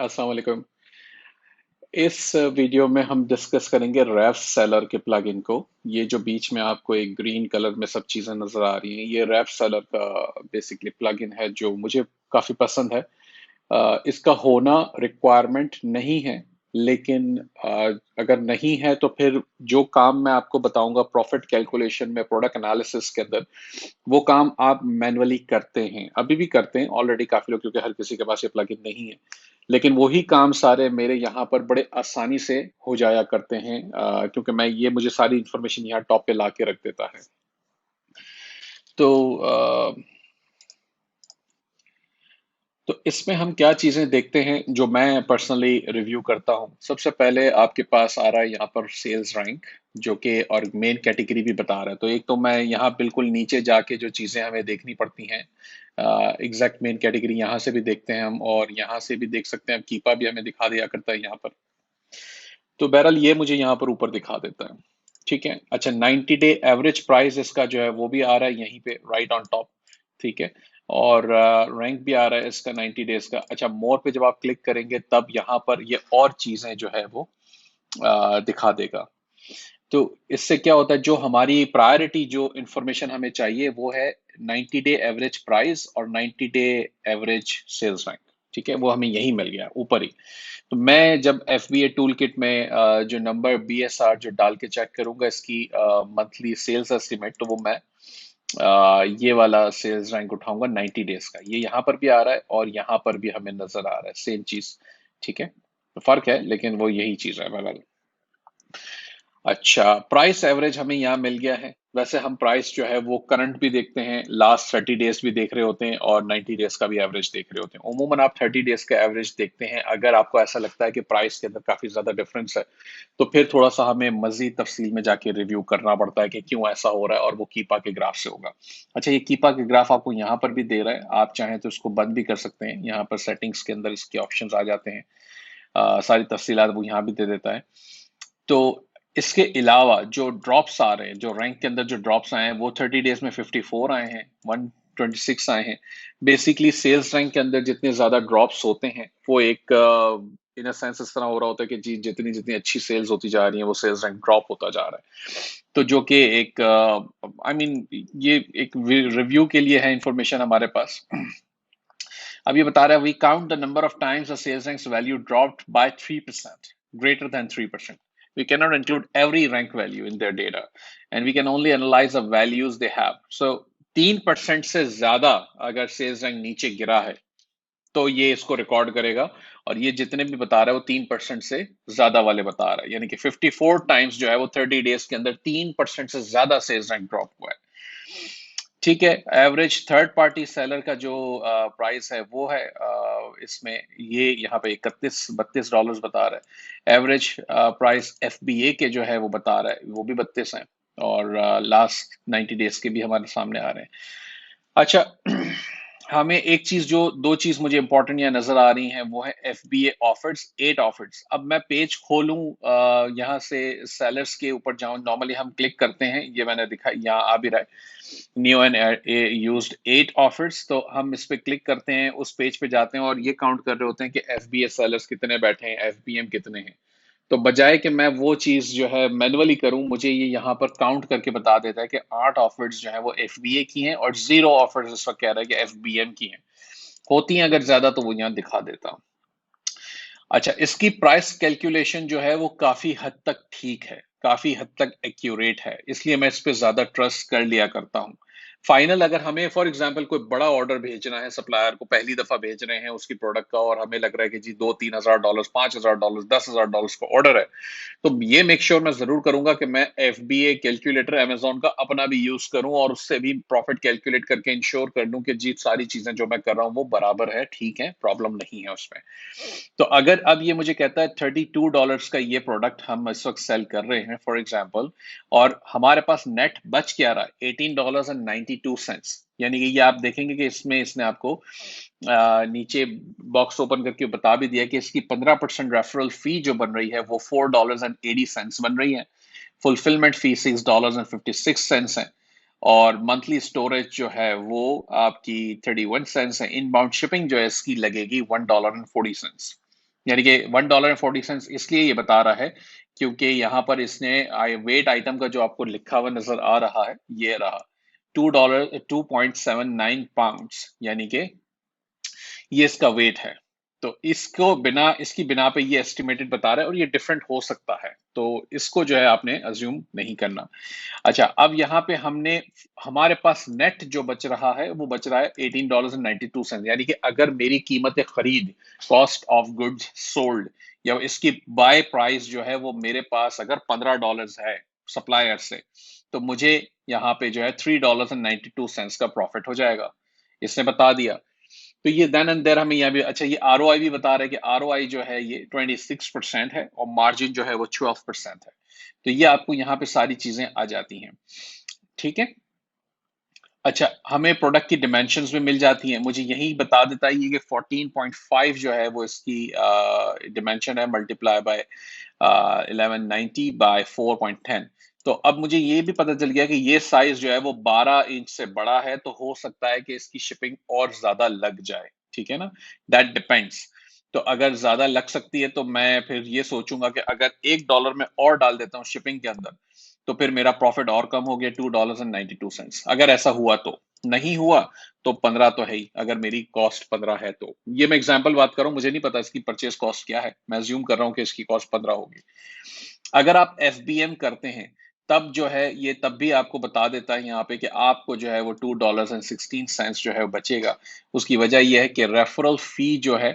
अस्सलाम वालेकुम। इस वीडियो में हम डिस्कस करेंगे रेफ सेलर के प्लगइन को। ये जो बीच में आपको एक ग्रीन कलर में सब चीज़ें नज़र आ रही हैं, ये रेफ सेलर का बेसिकली प्लगइन है जो मुझे काफ़ी पसंद है। इसका होना रिक्वायरमेंट नहीं है, लेकिन अगर नहीं है तो फिर जो काम मैं आपको बताऊंगा प्रॉफिट कैलकुलेशन में, प्रोडक्ट एनालिसिस के अंदर, वो काम आप मैन्युअली करते हैं, अभी भी करते हैं ऑलरेडी काफ़ी लोग, क्योंकि हर किसी के पास ये प्लगइन नहीं है। लेकिन वही काम सारे मेरे यहाँ पर बड़े आसानी से हो जाया करते हैं, क्योंकि मैं ये मुझे सारी इंफॉर्मेशन यहाँ टॉप पे ला के रख देता है। तो तो इसमें हम क्या चीजें देखते हैं जो मैं पर्सनली रिव्यू करता हूँ। सबसे पहले आपके पास आ रहा है यहाँ पर सेल्स रैंक, जो कि और मेन कैटेगरी भी बता रहा है। तो एक तो मैं यहाँ बिल्कुल नीचे जाके जो चीजें हमें देखनी पड़ती हैं, एग्जैक्ट मेन कैटेगरी यहाँ से भी देखते हैं हम, और यहाँ से भी देख सकते हैं, कीपा भी हमें दिखा दिया करता है यहाँ पर। तो बहरहाल ये मुझे यहाँ पर ऊपर दिखा देता है। ठीक है। अच्छा, 90 डे एवरेज प्राइस इसका जो है वो भी आ रहा है यहीं पे राइट ऑन टॉप। ठीक है। और रैंक भी आ रहा है इसका 90 डेज का। अच्छा, मोर पे जब आप क्लिक करेंगे तब यहाँ पर ये और चीजें जो है वो दिखा देगा। तो इससे क्या होता है, जो हमारी प्रायोरिटी जो इंफॉर्मेशन हमें चाहिए वो है 90 डे एवरेज प्राइस और 90 डे एवरेज सेल्स रैंक। ठीक है, वो हमें यही मिल गया ऊपर ही। तो मैं जब F B A tool kit में जो नंबर बी एस आर जो डाल के चेक करूंगा इसकी मंथली सेल्स एस्टिमेट, तो वो मैं ये वाला सेल्स रैंक उठाऊंगा 90 डेज का। ये यहाँ पर भी आ रहा है और यहाँ पर भी हमें नजर आ रहा है सेम चीज। ठीक है, तो फर्क है लेकिन वो यही चीज है बहरहाल। अच्छा, प्राइस एवरेज हमें यहाँ मिल गया है। वैसे हम प्राइस जो है वो करंट भी देखते हैं, लास्ट 30 डेज भी देख रहे होते हैं, और 90 डेज का भी एवरेज देख रहे होते हैं। उमूमन आप 30 डेज का एवरेज देखते हैं। अगर आपको ऐसा लगता है कि प्राइस के अंदर काफी ज्यादा डिफरेंस है, तो फिर थोड़ा सा हमें मजीद तफसील में जाके रिव्यू करना पड़ता है कि क्यों ऐसा हो रहा है, और वो कीपा के ग्राफ से होगा। अच्छा, ये कीपा के ग्राफ आपको यहाँ पर भी दे रहा है, आप चाहें तो इसको बंद भी कर सकते हैं। यहाँ पर सेटिंग्स के अंदर इसके ऑप्शन आ जाते हैं, सारी तफसीलात वो यहाँ भी दे देता है। तो इसके अलावा जो ड्रॉप्स आ रहे हैं, जो रैंक के अंदर जो ड्रॉप्स आए हैं, वो 30 डेज में 54 आए हैं, 126 आए हैं। बेसिकली सेल्स रैंक के अंदर जितने ज्यादा ड्रॉप्स होते हैं, वो एक इन अ सेंस इस तरह हो रहा होता है कि जी जितनी जितनी अच्छी सेल्स होती जा रही है, वो सेल्स रैंक ड्रॉप होता जा रहा है। तो जो कि एक आई मीन ये एक रिव्यू के लिए है इंफॉर्मेशन हमारे पास। अब ये बता रहा है, we count the number of times a sales rank's value dropped by 3%, greater than 3%. We cannot include every rank value in their data, and we can only analyze the values they have. So 3% से ज्यादा अगर sales rank नीचे गिरा है तो ये इसको record करेगा, और ये जितने भी बता रहा है वो 3% से ज्यादा वाले बता रहा है। यानी कि 54 टाइम्स जो है वो 30 डेज के अंदर 3% से ज्यादा सेल्स रैंक ड्रॉप हुआ है। ठीक है। एवरेज थर्ड पार्टी सेलर का जो प्राइस है वो है इसमें ये यहाँ पे 31-32 डॉलर्स बता रहा है। एवरेज प्राइस एफबीए के जो है वो बता रहा है, वो भी 32 है, और लास्ट 90 डेज के भी हमारे सामने आ रहे हैं। अच्छा, हमें एक चीज जो दो चीज मुझे इंपॉर्टेंट यहाँ नजर आ रही हैं, वो है एफ बी ए ऑफर्स, 8 ऑफर्स। अब मैं पेज खोलूं, यहाँ से सेलर्स के ऊपर जाऊं, नॉर्मली हम क्लिक करते हैं, ये मैंने दिखा यहाँ आ भी रहा है, न्यू एंड यूज्ड 8 ऑफर्स। तो हम इस पे क्लिक करते हैं, उस पेज पे जाते हैं और ये काउंट कर रहे होते हैं कि एफ बी ए सेलर्स कितने बैठे हैं, एफ बी एम कितने हैं। तो बजाय कि मैं वो चीज जो है मैनुअली करूं, मुझे ये यहाँ पर काउंट करके बता देता है कि 8 ऑफर्स जो है वो एफबीए की हैं, और 0 ऑफर्स इस वक्त कह रहा है कि एफबीएम की हैं। होती हैं अगर ज्यादा तो वो यहाँ दिखा देता। अच्छा, इसकी प्राइस कैलकुलेशन जो है वो काफी हद तक ठीक है, काफी हद तक एक्यूरेट है, इसलिए मैं इस पे ज्यादा ट्रस्ट कर लिया करता हूँ। फाइनल अगर हमें फॉर एग्जांपल कोई बड़ा ऑर्डर भेजना है, सप्लायर को पहली दफा भेज रहे हैं उसकी प्रोडक्ट का, और हमें लग रहा है कि जी 2-3 हजार डॉलर, 5 हजार डॉलर, 10 हजार डॉलर का ऑर्डर है, तो ये मेक श्योर मैं जरूर करूंगा कि मैं एफ बी ए कैलकुलेटर अमेजोन का अपना भी यूज करूं, और उससे भी प्रॉफिट कैलकुलेट करके इंश्योर कर लूं कि जी सारी चीजें जो मैं कर रहा हूं वो बराबर है, ठीक है, प्रॉब्लम नहीं है उसमें। तो अगर अब ये मुझे कहता है $32 का ये प्रोडक्ट हम इस वक्त सेल कर रहे हैं फॉर एग्जाम्पल, और हमारे पास नेट बच क्या रहा है, $18.92। यानी कि ये आप देखेंगे कि इसमें इसने आपको नीचे बॉक्स ओपन करके बता भी दिया कि इसकी 15% रेफरल फी जो बन रही है वो $4.80 बन रही है। फुलफिलमेंट फी $6.56 है, और मंथली स्टोरेज जो है वो आपकी 31 सेंट्स है। इनबाउंड शिपिंग जो है इसकी लगेगी $1.40। यानी कि $1.40 इसलिए ये बता रहा है क्योंकि यहाँ पर इसने वेट आइटम का जो आपको लिखा हुआ नजर आ रहा है ये रहा $2 2.79 पाउंड्स, यानी कि ये इसका वेट है। तो इसको बिना इसकी बिना पे ये एस्टिमेटेड बता रहा है और ये डिफरेंट हो सकता है, तो इसको जो है आपने अज्यूम नहीं करना। अच्छा, अब यहाँ पे हमने हमारे पास नेट जो बच रहा है वो बच रहा है $18.92, यानी कि अगर मेरी कीमत खरीद, कॉस्ट ऑफ गुड्स सोल्ड, या इसकी बाय प्राइस जो है वो मेरे पास अगर $15 है सप्लायर से, तो मुझे यहाँ पे जो है $3.92 का प्रॉफिट हो जाएगा। इसने बता दिया। तो ये देन एंड देयर हमें यहाँ भी, अच्छा ये आरओआई भी बता रहा है कि आरओआई जो है ये 26% है और मार्जिन जो है वो 12% है। तो ये आपको यहाँ पे सारी चीजें आ जाती हैं। ठीक है। अच्छा, हमें प्रोडक्ट की डिमेंशंस में मिल जाती हैं, मुझे यही बता देता है ये कि 14.5 जो है वो इसकी डिमेंशन है, मल्टीप्लाई बाय 1190 बाय 4.10। तो अब मुझे ये भी पता चल गया कि ये साइज जो है वो 12 इंच से बड़ा है, तो हो सकता है कि इसकी शिपिंग और ज्यादा लग जाए। ठीक है ना, दैट डिपेंड्स। तो अगर ज्यादा लग सकती है तो मैं फिर ये सोचूंगा कि अगर $1 में और डाल देता हूँ शिपिंग के अंदर, तो फिर मेरा प्रॉफिट और कम हो गया $2.92। अगर ऐसा हुआ तो, नहीं हुआ तो 15 तो है ही, अगर मेरी कॉस्ट 15 है तो। ये मैं एग्जांपल बात कर रहा हूँ, मुझे नहीं पता इसकी परचेज कॉस्ट क्या है, मैं अज्यूम कर रहा हूँ कि इसकी कॉस्ट 15 होगी। अगर आप एफबीएम करते हैं तब जो है ये तब भी आपको बता देता है यहाँ पे कि आपको जो है वो $2.16 जो है वो बचेगा। उसकी वजह यह है कि रेफरल फी जो है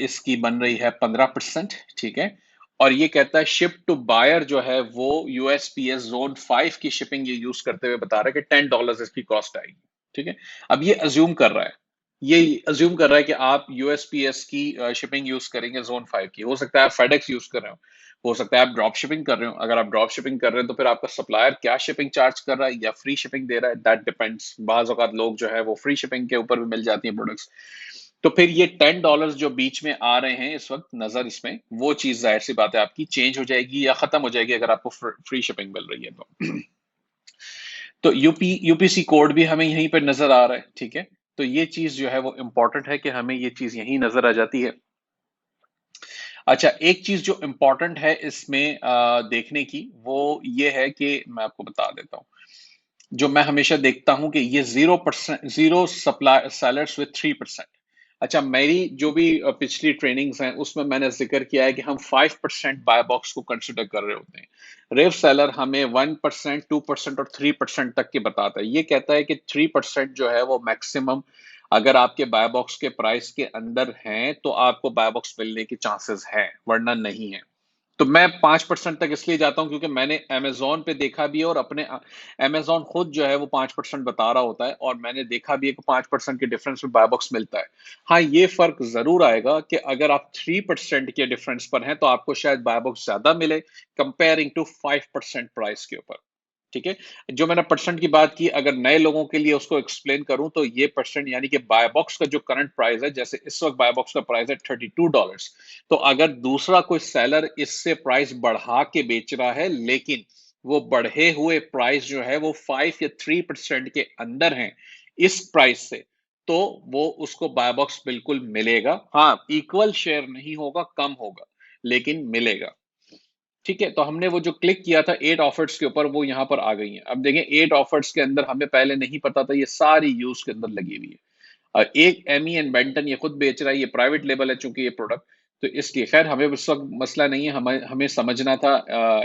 इसकी बन रही है 15%। ठीक है। और ये कहता है शिप टू बायर जो है वो यूएसपीएस जोन 5 की शिपिंग ये यूज करते हुए बता रहा है कि $10 इसकी कॉस्ट आएगी। ठीक है। अब ये अज्यूम कर रहा है कि आप यूएसपीएस की शिपिंग यूज करेंगे जोन 5 की। हो सकता है आप फेडेक्स यूज कर रहे हो सकता है आप ड्रॉप शिपिंग कर रहे हो। अगर आप ड्रॉप शिपिंग कर रहे हैं तो फिर आपका सप्लायर क्या शिपिंग चार्ज कर रहा है या फ्री शिपिंग दे रहा है, दैट डिपेंड्स। बाज औकात लोग जो है वो फ्री शिपिंग के ऊपर भी मिल जाती है प्रोडक्ट्स। तो फिर ये $10 जो बीच में आ रहे हैं इस वक्त नजर इसमें, वो चीज जाहिर सी बात है आपकी चेंज हो जाएगी या खत्म हो जाएगी अगर आपको फ्री शिपिंग मिल रही है तो। तो यूपीसी कोड भी हमें यहीं पर नजर आ रहा है। ठीक है। तो ये चीज जो है वो इंपॉर्टेंट है कि हमें ये चीज यहीं नजर आ जाती है। अच्छा, एक चीज जो इंपॉर्टेंट है इसमें देखने की वो ये है कि मैं आपको बता देता हूँ, जो मैं हमेशा देखता हूं कि ये 0%, जीरो सप्लाई सेलर्स विथ 3%। अच्छा, मेरी जो भी पिछली ट्रेनिंग्स हैं उसमें मैंने जिक्र किया है कि हम 5% बाय बॉक्स को कंसिडर कर रहे होते हैं। रेव सेलर हमें 1%, 2% और 3% तक के बताता है। ये कहता है कि 3% जो है वो मैक्सिमम, अगर आपके बाय बॉक्स के प्राइस के अंदर हैं तो आपको बाय बॉक्स मिलने के चांसेस हैं, वरना नहीं है। तो मैं 5% तक इसलिए जाता हूं क्योंकि मैंने अमेजोन पे देखा भी है और अपने अमेजोन खुद जो है वो 5% बता रहा होता है और मैंने देखा भी है कि 5% के डिफरेंस में बाय बॉक्स मिलता है। हाँ, ये फर्क जरूर आएगा कि अगर आप 3% के डिफरेंस पर हैं तो आपको शायद बाय बॉक्स ज्यादा मिले कंपेयरिंग टू 5% प्राइस के ऊपर। ठीक है। जो मैंने परसेंट की बात की, अगर नए लोगों के लिए उसको एक्सप्लेन करूं तो ये परसेंट यानी कि बाय बॉक्स का जो करंट प्राइस है, जैसे इस वक्त बाय बॉक्स का प्राइस है $32, तो अगर दूसरा कोई सेलर इससे प्राइस बढ़ा के बेच रहा है लेकिन वो बढ़े हुए प्राइस जो है वो 5 या 3% के अंदर है इस प्राइस से, तो वो उसको बाय बॉक्स बिल्कुल मिलेगा। हाँ, इक्वल शेयर नहीं होगा, कम होगा, लेकिन मिलेगा। ठीक है। तो हमने वो जो क्लिक किया था 8 ऑफर्स के ऊपर, वो यहाँ पर आ गई हैं। अब देखें 8 ऑफर्स के अंदर हमें पहले नहीं पता था ये सारी यूज के अंदर लगी हुई है। और एक एमी एंड बेंटन ये खुद बेच रहा है, ये प्राइवेट लेबल है चूंकि ये प्रोडक्ट, तो इसलिए खैर हमें उस वक्त मसला नहीं है, हमें हमें समझना था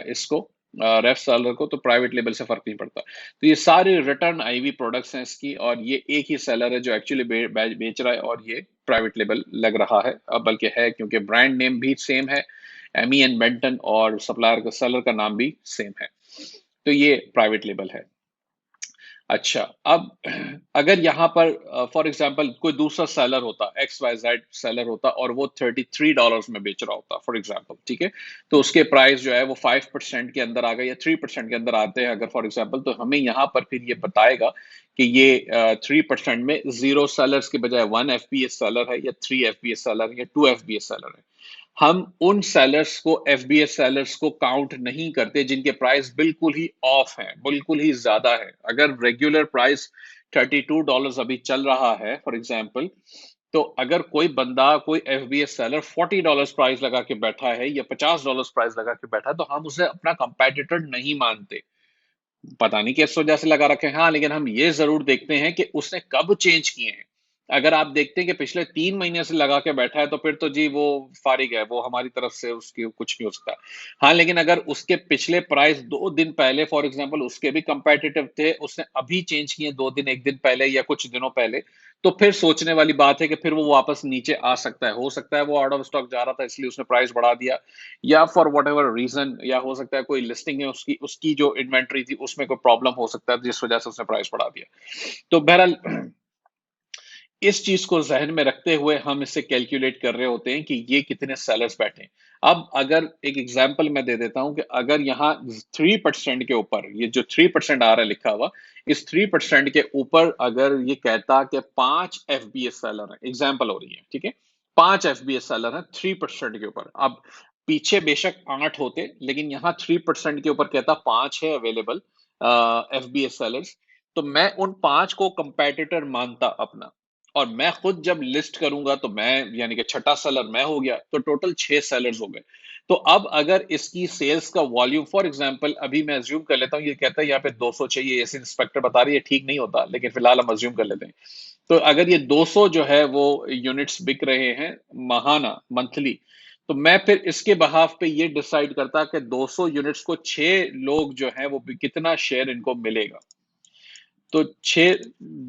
इसको, रेफ सेलर को, तो प्राइवेट लेबल से फर्क नहीं पड़ता। तो ये सारे रिटर्न आई हुई प्रोडक्ट्स हैं इसकी, और ये एक ही सेलर है जो एक्चुअली बेच रहा है, और ये प्राइवेट लेबल लग रहा है, बल्कि है क्योंकि ब्रांड नेम भी सेम है, एमी एंड बेंटन, और सप्लायर का सेलर का नाम भी सेम है। तो ये प्राइवेट लेबल है। अच्छा, अब अगर यहाँ पर फॉर एग्जांपल कोई दूसरा सेलर होता, XYZ सेलर होता, और वो $33 में बेच रहा होता फॉर एग्जांपल, ठीक है, तो उसके प्राइस जो है वो 5% के अंदर आ गए या 3% के अंदर आते हैं अगर फॉर एग्जांपल, तो हमें यहाँ पर फिर ये बताएगा कि ये 3% में 0 सेलर्स के बजाय 1 FBA सेलर है या 3 FBA सेलर है या 2 FBA सेलर है। हम उन सेलर्स को, FBA सेलर्स को काउंट नहीं करते जिनके प्राइस बिल्कुल ही ऑफ हैं, बिल्कुल ही ज्यादा है। अगर रेगुलर प्राइस $32 अभी चल रहा है फॉर एग्जांपल, तो अगर कोई बंदा कोई एफबीएस सेलर $40 प्राइस लगा के बैठा है या $50 प्राइस लगा के बैठा है, तो हम उसे अपना कंपेटिटर नहीं मानते। पता नहीं किस वजह से लगा रखे हैं। हाँ, लेकिन हम ये जरूर देखते हैं कि उसने कब चेंज किए हैं। अगर आप देखते हैं कि पिछले 3 महीने से लगा के बैठा है, तो फिर तो जी वो फारिग है, वो हमारी तरफ से उसकी कुछ नहीं हो सकता। हाँ, लेकिन अगर उसके पिछले प्राइस 2 दिन पहले फॉर एग्जांपल उसके भी कंपेटिटिव थे, उसने अभी चेंज किए 2 दिन 1 दिन पहले या कुछ दिनों पहले, तो फिर सोचने वाली बात है कि फिर वो वापस नीचे आ सकता है। हो सकता है वो आउट ऑफ स्टॉक जा रहा था इसलिए उसने प्राइस बढ़ा दिया, या फॉर वट एवर रीजन, या हो सकता है कोई लिस्टिंग है उसकी उसकी जो इन्वेंट्री थी उसमें कोई प्रॉब्लम हो सकता है जिस वजह से उसने प्राइस बढ़ा दिया। तो बहरहाल इस चीज को जहन में रखते हुए हम इसे कैलकुलेट कर रहे होते हैं कि ये कितने सेलर्स बैठे हैं। अब अगर एक एग्जांपल मैं दे देता हूं कि अगर यहाँ 3% के ऊपर, ये जो 3% आ रहा है लिखा हुआ, इस 3% के ऊपर अगर ये कहता कि 5 एफबीएस सेलर है, एग्जाम्पल हो रही है, ठीक है, 5 एफबीएस सेलर है 3% के ऊपर। अब पीछे बेशक 8 होते, लेकिन यहाँ 3% के ऊपर कहता 5 है अवेलेबल एफबीएस सेलर्स, तो मैं उन 5 को कंपेटिटर मानता अपना, और मैं खुद जब लिस्ट करूंगा तो मैं यानी कि छठा सेलर मैं हो गया, तो टोटल 6 सेलर्स हो गए। तो अब अगर इसकी सेल्स का वॉल्यूम फॉर एग्जांपल अभी मैं अज्यूम कर लेता हूं, ये कहता है यहाँ पे 200 चाहिए, ऐसे इंस्पेक्टर बता रही है, ठीक नहीं होता, लेकिन फिलहाल हम अज्यूम कर लेते हैं। तो अगर ये 200 जो है वो यूनिट्स बिक रहे हैं महाना मंथली, तो मैं फिर इसके बहाफ पे ये डिसाइड करता कि 200 यूनिट्स को 6 लोग जो है वो कितना शेयर इनको मिलेगा। तो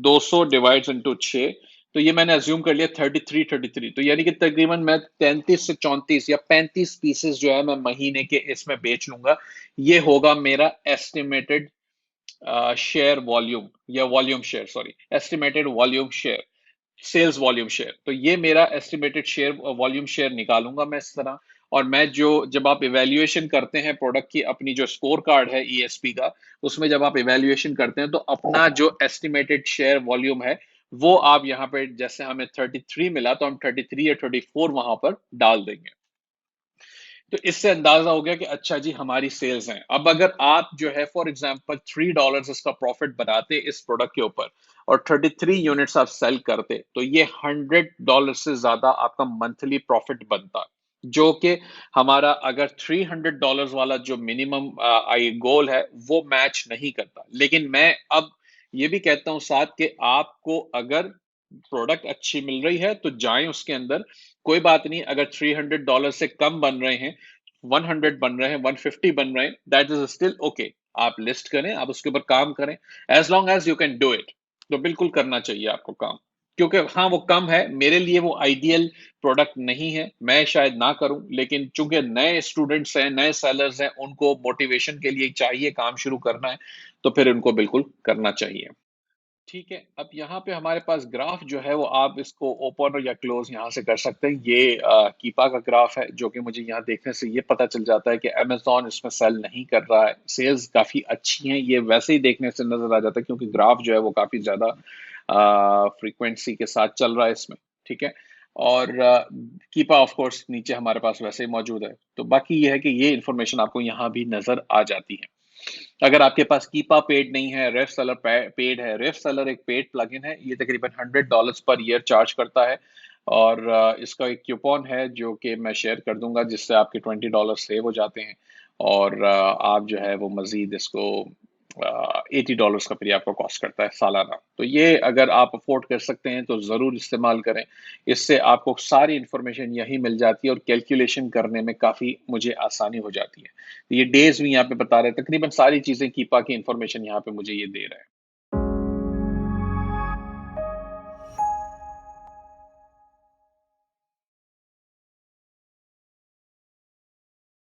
200 डिवाइड्स इनटू 6, तो ये मैंने अज्यूम कर लिया 33, तो यानी कि तकरीबन मैं 33 से 34 या 35 पीसेस जो है मैं महीने के इसमें बेच लूंगा। ये होगा मेरा एस्टिमेटेड शेयर वॉल्यूम, या volume share, sorry, estimated volume share, sales volume share. तो ये मेरा एस्टिमेटेड शेयर वॉल्यूम शेयर निकालूंगा मैं इस तरह। और मैं जो जब आप इवेल्युएशन करते हैं प्रोडक्ट की, अपनी जो स्कोर कार्ड है ईएसपी का, उसमें जब आप इवेल्युएशन करते हैं तो अपना जो एस्टिमेटेड शेयर वॉल्यूम है वो आप यहाँ पे, जैसे हमें 33 मिला तो हम 33 या 34 वहां पर डाल देंगे। तो इससे अंदाजा हो गया कि अच्छा जी हमारी सेल्स हैं। अब अगर आप जो है फॉर एग्जांपल $3 इसका प्रॉफिट बनाते इस प्रोडक्ट के ऊपर, और 33 यूनिट्स आप सेल करते, तो ये $100 से ज्यादा आपका मंथली प्रॉफिट बनता, जो कि हमारा अगर $300 वाला जो मिनिमम आई गोल है वो मैच नहीं करता। लेकिन मैं अब ये भी कहता हूं साथ कि आपको अगर प्रोडक्ट अच्छी मिल रही है तो जाएं उसके अंदर, कोई बात नहीं। अगर $300 से कम बन रहे हैं, 100 बन रहे हैं, 150 बन रहे हैं, दैट इज स्टिल ओके। आप लिस्ट करें, आप उसके ऊपर काम करें, as long as you can do it, तो बिल्कुल करना चाहिए आपको काम। क्योंकि हाँ वो कम है, मेरे लिए वो आइडियल प्रोडक्ट नहीं है, मैं शायद ना करूं, लेकिन चूंकि नए स्टूडेंट्स हैं, नए सेलर्स हैं, उनको मोटिवेशन के लिए चाहिए काम शुरू करना है, तो फिर उनको बिल्कुल करना चाहिए। ठीक है, अब यहाँ पे हमारे पास ग्राफ जो है वो आप इसको ओपन या क्लोज यहाँ से कर सकते हैं। ये कीपा का ग्राफ है, जो कि मुझे यहाँ देखने से ये पता चल जाता है कि अमेजोन इसमें सेल नहीं कर रहा है, सेल्स काफी अच्छी हैं, ये वैसे ही देखने से नजर आ जाता है क्योंकि ग्राफ जो है वो काफी ज्यादा फ्रीक्वेंसी के साथ चल रहा है इसमें। ठीक है, और कीपा ऑफ कोर्स नीचे हमारे पास वैसे ही मौजूद है। तो बाकी ये है कि ये इन्फॉर्मेशन आपको यहाँ भी नजर आ जाती है। अगर आपके पास कीपा पेड नहीं है, रेफ सेलर पेड है। रेफ सेलर एक पेड प्लगइन है, ये तकरीबन $100 पर ईयर चार्ज करता है, और इसका एक क्यूपन है जो कि मैं शेयर कर दूंगा, जिससे आपके $20 सेव हो जाते हैं, और आप जो है वो मजीद इसको $80 का फिर आपको कॉस्ट करता है सालाना। तो ये अगर आप अफोर्ड कर सकते हैं तो ज़रूर इस्तेमाल करें। इससे आपको सारी इंफॉर्मेशन यही मिल जाती है और कैलकुलेशन करने में काफ़ी मुझे आसानी हो जाती है। तो ये डेज भी यहाँ पे बता रहे हैं, तकरीबन सारी चीज़ें कीपा की इंफॉर्मेशन यहाँ पे मुझे ये दे रहा है।